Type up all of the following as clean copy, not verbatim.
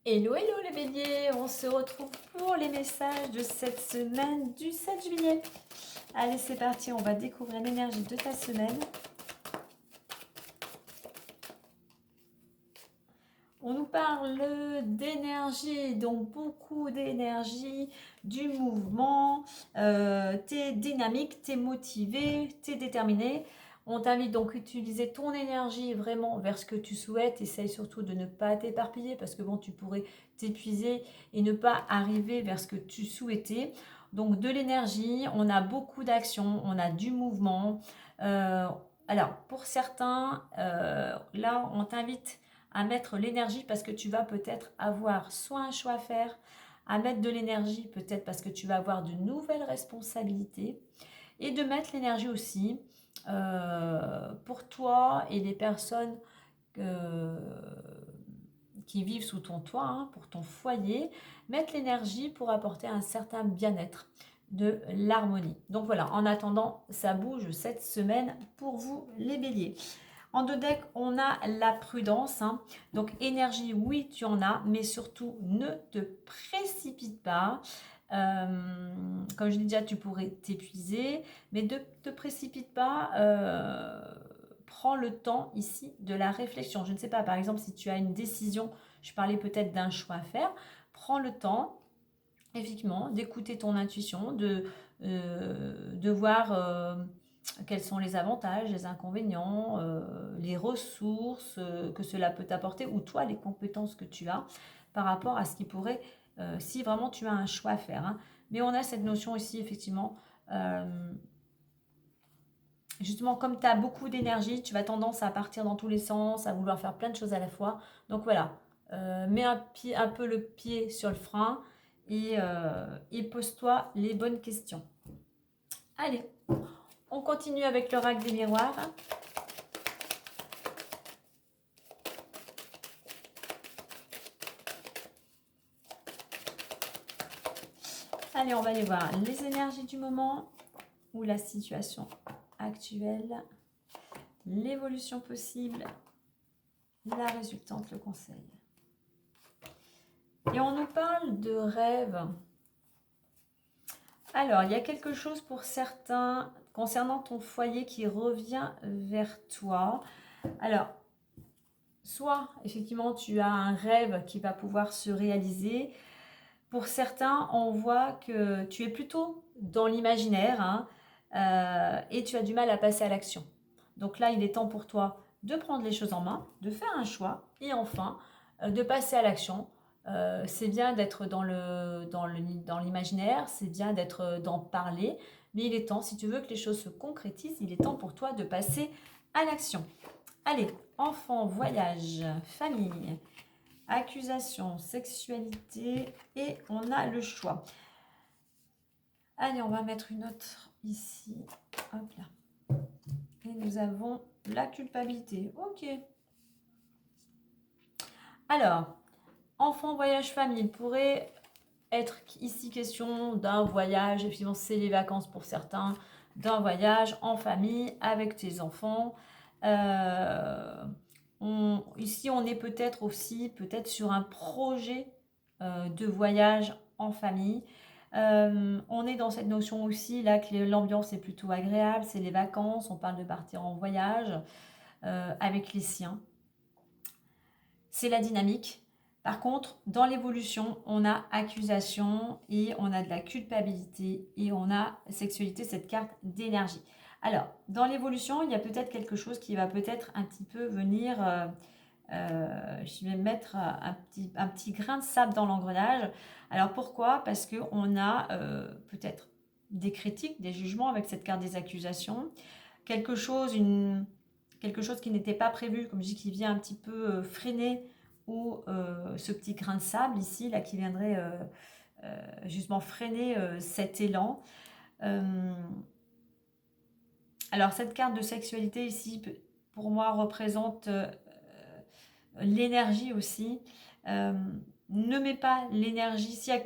Hello, hello les béliers, on se retrouve pour les messages de cette semaine du 7 juillet. Allez, c'est parti, on va découvrir l'énergie de ta semaine. On nous parle d'énergie, donc beaucoup d'énergie, du mouvement, t'es dynamique, t'es motivé, t'es déterminé. On t'invite donc à utiliser ton énergie vraiment vers ce que tu souhaites. Essaye surtout de ne pas t'éparpiller parce que bon, tu pourrais t'épuiser et ne pas arriver vers ce que tu souhaitais. Donc de l'énergie, on a beaucoup d'actions, on a du mouvement. Alors pour certains, là on t'invite à mettre l'énergie parce que tu vas peut-être avoir soit un choix à faire, à mettre de l'énergie peut-être parce que tu vas avoir de nouvelles responsabilités et de mettre l'énergie aussi pour toi et les personnes qui vivent sous ton toit, hein, pour ton foyer, mettre l'énergie pour apporter un certain bien-être, de l'harmonie. Donc voilà, en attendant, ça bouge cette semaine pour vous les béliers. En deux decks, on a la prudence. Hein. Donc énergie, oui, tu en as, mais surtout ne te précipite pas. Comme je l'ai déjà, tu pourrais t'épuiser, mais ne te précipite pas. Prends le temps ici de la réflexion. Je ne sais pas, par exemple, si tu as une décision, je parlais peut-être d'un choix à faire, prends le temps, effectivement, d'écouter ton intuition, de voir quels sont les avantages, les inconvénients, les ressources que cela peut t'apporter, ou toi, les compétences que tu as par rapport à ce qui pourrait, si vraiment tu as un choix à faire. Hein. Mais on a cette notion ici, effectivement, justement, comme tu as beaucoup d'énergie, tu vas tendance à partir dans tous les sens, à vouloir faire plein de choses à la fois. Donc voilà, mets un peu le pied sur le frein et pose-toi les bonnes questions. Allez, on continue avec l'oracle des miroirs. Allez, on va aller voir les énergies du moment ou la situation actuelle, l'évolution possible, la résultante, le conseil. Et on nous parle de rêve. Alors, il y a quelque chose pour certains concernant ton foyer qui revient vers toi. Alors, soit effectivement tu as un rêve qui va pouvoir se réaliser. Pour certains, on voit que tu es plutôt dans l'imaginaire, hein, et tu as du mal à passer à l'action. Donc là, il est temps pour toi de prendre les choses en main, de faire un choix et enfin de passer à l'action. C'est bien d'être dans l'imaginaire, c'est bien d'en parler, mais il est temps, si tu veux que les choses se concrétisent, il est temps pour toi de passer à l'action. Allez, enfant, voyage, famille, accusation, sexualité et on a le choix. Allez, on va mettre une autre ici. Hop là. Et nous avons la culpabilité. Ok. Alors, enfant, voyage, famille. Il pourrait être ici question d'un voyage. Effectivement, c'est les vacances pour certains. D'un voyage en famille avec tes enfants. Ici, on est peut-être aussi sur un projet de voyage en famille. On est dans cette notion aussi là que l'ambiance est plutôt agréable, c'est les vacances, on parle de partir en voyage avec les siens. C'est la dynamique. Par contre, dans l'évolution, on a accusation et on a de la culpabilité et on a sexualité, cette carte d'énergie. Alors, dans l'évolution, il y a peut-être quelque chose qui va peut-être un petit peu venir... je vais mettre un petit grain de sable dans l'engrenage. Alors pourquoi? Parce qu'on a peut-être des critiques, des jugements avec cette carte des accusations. Quelque chose qui n'était pas prévu, comme je dis, qui vient un petit peu freiner, ou ce petit grain de sable ici, là, qui viendrait justement freiner cet élan. Alors cette carte de sexualité ici, pour moi, représente l'énergie aussi. Ne mets pas l'énergie. S'il y a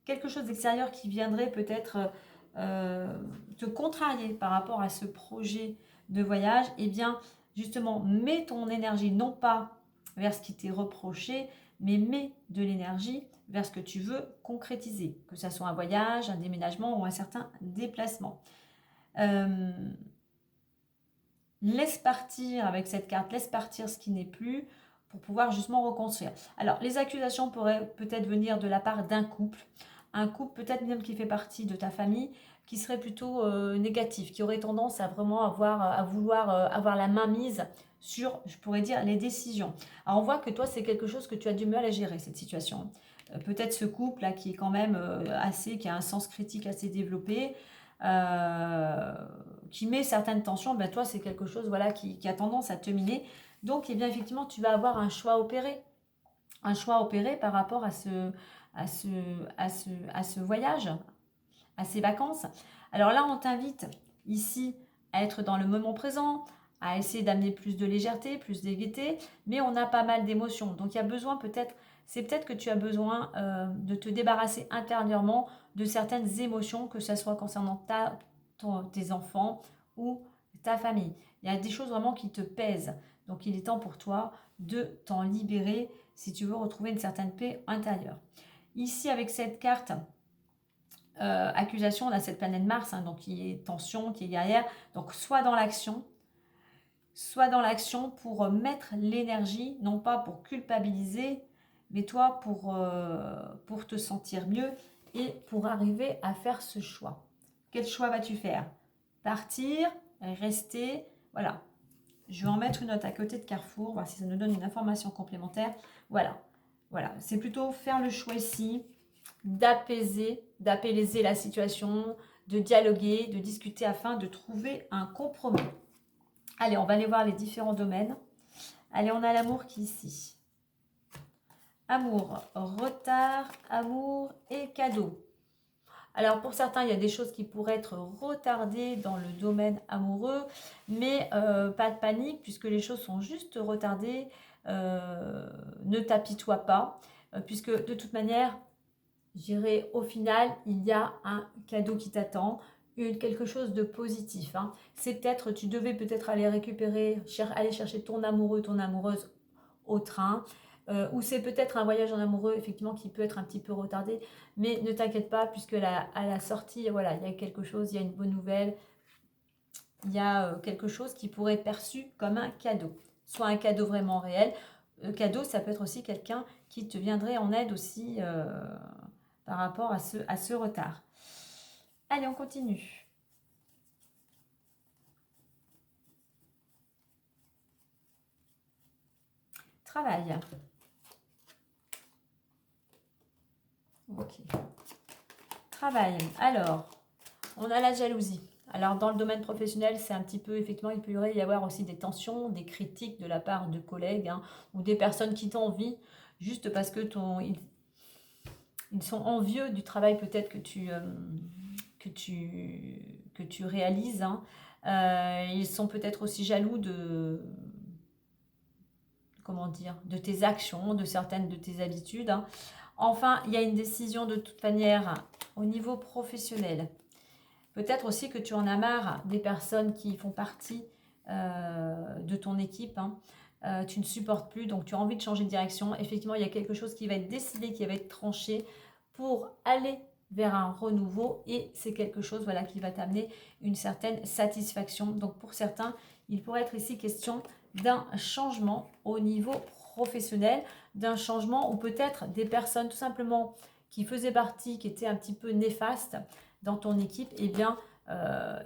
quelque chose d'extérieur qui viendrait peut-être te contrarier par rapport à ce projet de voyage, eh bien, justement, mets ton énergie non pas vers ce qui t'est reproché, mais mets de l'énergie vers ce que tu veux concrétiser, que ce soit un voyage, un déménagement ou un certain déplacement. Laisse partir avec cette carte, laisse partir ce qui n'est plus pour pouvoir justement reconstruire. Alors, les accusations pourraient peut-être venir de la part d'un couple, un couple peut-être même qui fait partie de ta famille, qui serait plutôt négatif, qui aurait tendance à vraiment vouloir avoir la main mise sur, je pourrais dire, les décisions. Alors, on voit que toi, c'est quelque chose que tu as du mal à gérer, cette situation. Peut-être ce couple-là qui est quand même qui a un sens critique assez développé, qui met certaines tensions, ben toi c'est quelque chose voilà, qui a tendance à te miner. Donc eh bien, effectivement tu vas avoir un choix opéré par rapport à ce voyage, à ces vacances. Alors là on t'invite ici à être dans le moment présent, à essayer d'amener plus de légèreté, plus de gaieté, mais on a pas mal d'émotions. Donc il y a besoin c'est peut-être que tu as besoin de te débarrasser intérieurement de certaines émotions, que ce soit concernant tes enfants ou ta famille. Il y a des choses vraiment qui te pèsent. Donc il est temps pour toi de t'en libérer si tu veux retrouver une certaine paix intérieure. Ici avec cette carte, accusation, on a cette planète Mars, hein, donc qui est tension, qui est guerrière. Donc soit dans l'action pour mettre l'énergie, non pas pour culpabiliser, mais toi pour te sentir mieux et pour arriver à faire ce choix. Quel choix vas-tu faire? Partir, rester, voilà. Je vais en mettre une note à côté de Carrefour, voir si ça nous donne une information complémentaire. Voilà, c'est plutôt faire le choix ici d'apaiser la situation, de dialoguer, de discuter afin de trouver un compromis. Allez, on va aller voir les différents domaines. Allez, on a l'amour qui est ici. Amour, retard, amour et cadeau. Alors pour certains, il y a des choses qui pourraient être retardées dans le domaine amoureux, mais pas de panique puisque les choses sont juste retardées. Ne t'apitoie pas, puisque de toute manière, je dirais au final, il y a un cadeau qui t'attend, quelque chose de positif. Hein. C'est peut-être, tu devais peut-être aller aller chercher ton amoureux, ton amoureuse au train. Ou c'est peut-être un voyage en amoureux, effectivement, qui peut être un petit peu retardé. Mais ne t'inquiète pas, puisque à la sortie, voilà, il y a quelque chose, il y a une bonne nouvelle. Il y a quelque chose qui pourrait être perçu comme un cadeau. Soit un cadeau vraiment réel. Cadeau, ça peut être aussi quelqu'un qui te viendrait en aide aussi par rapport à ce retard. Allez, on continue. Travail. Ok. Travail. Alors, on a la jalousie. Alors, dans le domaine professionnel, c'est un petit peu, effectivement, il peut y avoir aussi des tensions, des critiques de la part de collègues hein, ou des personnes qui t'envient juste parce que ils sont envieux du travail peut-être que tu réalises. Hein. Ils sont peut-être aussi jaloux comment dire, de tes actions, de certaines de tes habitudes. Hein. Enfin, il y a une décision de toute manière au niveau professionnel. Peut-être aussi que tu en as marre des personnes qui font partie de ton équipe. Hein. Tu ne supportes plus, donc tu as envie de changer de direction. Effectivement, il y a quelque chose qui va être décidé, qui va être tranché pour aller vers un renouveau. Et c'est quelque chose voilà, qui va t'amener une certaine satisfaction. Donc pour certains, il pourrait être ici question d'un changement au niveau professionnel, d'un changement ou peut-être des personnes tout simplement qui faisaient partie, qui étaient un petit peu néfastes dans ton équipe, eh bien,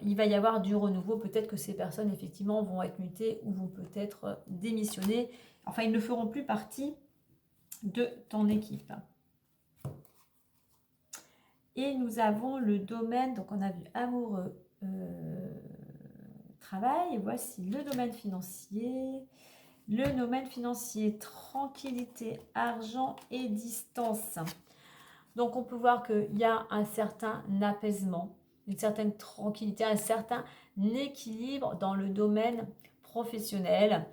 il va y avoir du renouveau. Peut-être que ces personnes, effectivement, vont être mutées ou vont peut-être démissionner. Enfin, ils ne feront plus partie de ton équipe. Et nous avons le domaine, donc on a vu amoureux, travail. Et voici le domaine financier. Le domaine financier, tranquillité, argent et distance. Donc, on peut voir qu'il y a un certain apaisement, une certaine tranquillité, un certain équilibre dans le domaine professionnel.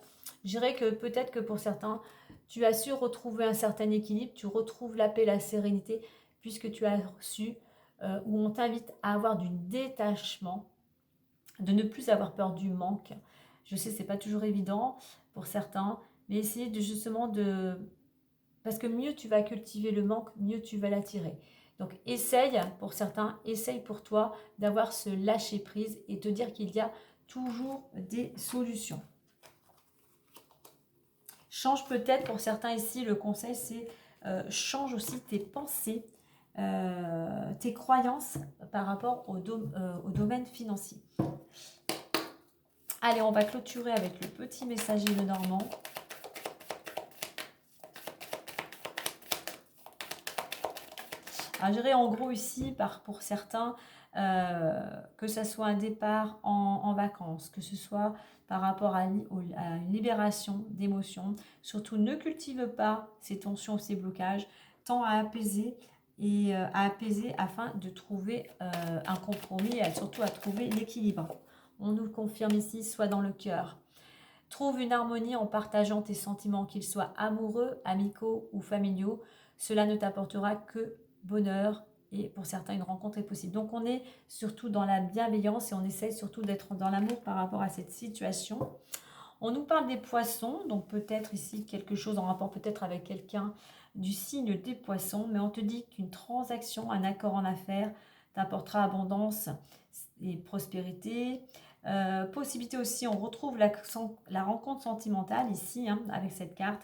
Je dirais que peut-être que pour certains, tu as su retrouver un certain équilibre, tu retrouves la paix, la sérénité, puisque tu as su, où on t'invite à avoir du détachement, de ne plus avoir peur du manque. Je sais, c'est pas toujours évident pour certains, mais essayer justement parce que mieux tu vas cultiver le manque, mieux tu vas l'attirer. Donc essaye, pour certains, essaye pour toi d'avoir ce lâcher prise et te dire qu'il y a toujours des solutions. Change peut-être, pour certains ici, le conseil c'est change aussi tes pensées, tes croyances par rapport au domaine financier. Allez, on va clôturer avec le petit messager de Normand. Alors, je dirais en gros ici, pour certains, que ce soit un départ en vacances, que ce soit par rapport à une libération d'émotions. Surtout, ne cultive pas ces tensions, ces blocages, tends à apaiser afin de trouver un compromis et surtout à trouver l'équilibre. On nous le confirme ici, soit dans le cœur. Trouve une harmonie en partageant tes sentiments, qu'ils soient amoureux, amicaux ou familiaux. Cela ne t'apportera que bonheur et pour certains une rencontre est possible. Donc on est surtout dans la bienveillance et on essaye surtout d'être dans l'amour par rapport à cette situation. On nous parle des poissons, donc peut-être ici quelque chose en rapport peut-être avec quelqu'un du signe des poissons, mais on te dit qu'une transaction, un accord en affaires t'apportera abondance et prospérité. Possibilité aussi, on retrouve la rencontre sentimentale ici, hein, avec cette carte,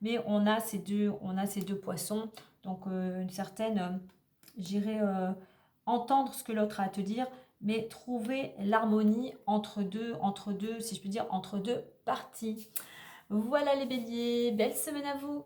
mais on a ces deux poissons, donc une certaine, j'irai entendre ce que l'autre a à te dire, mais trouver l'harmonie entre deux, si je peux dire, entre deux parties. Voilà les béliers, belle semaine à vous!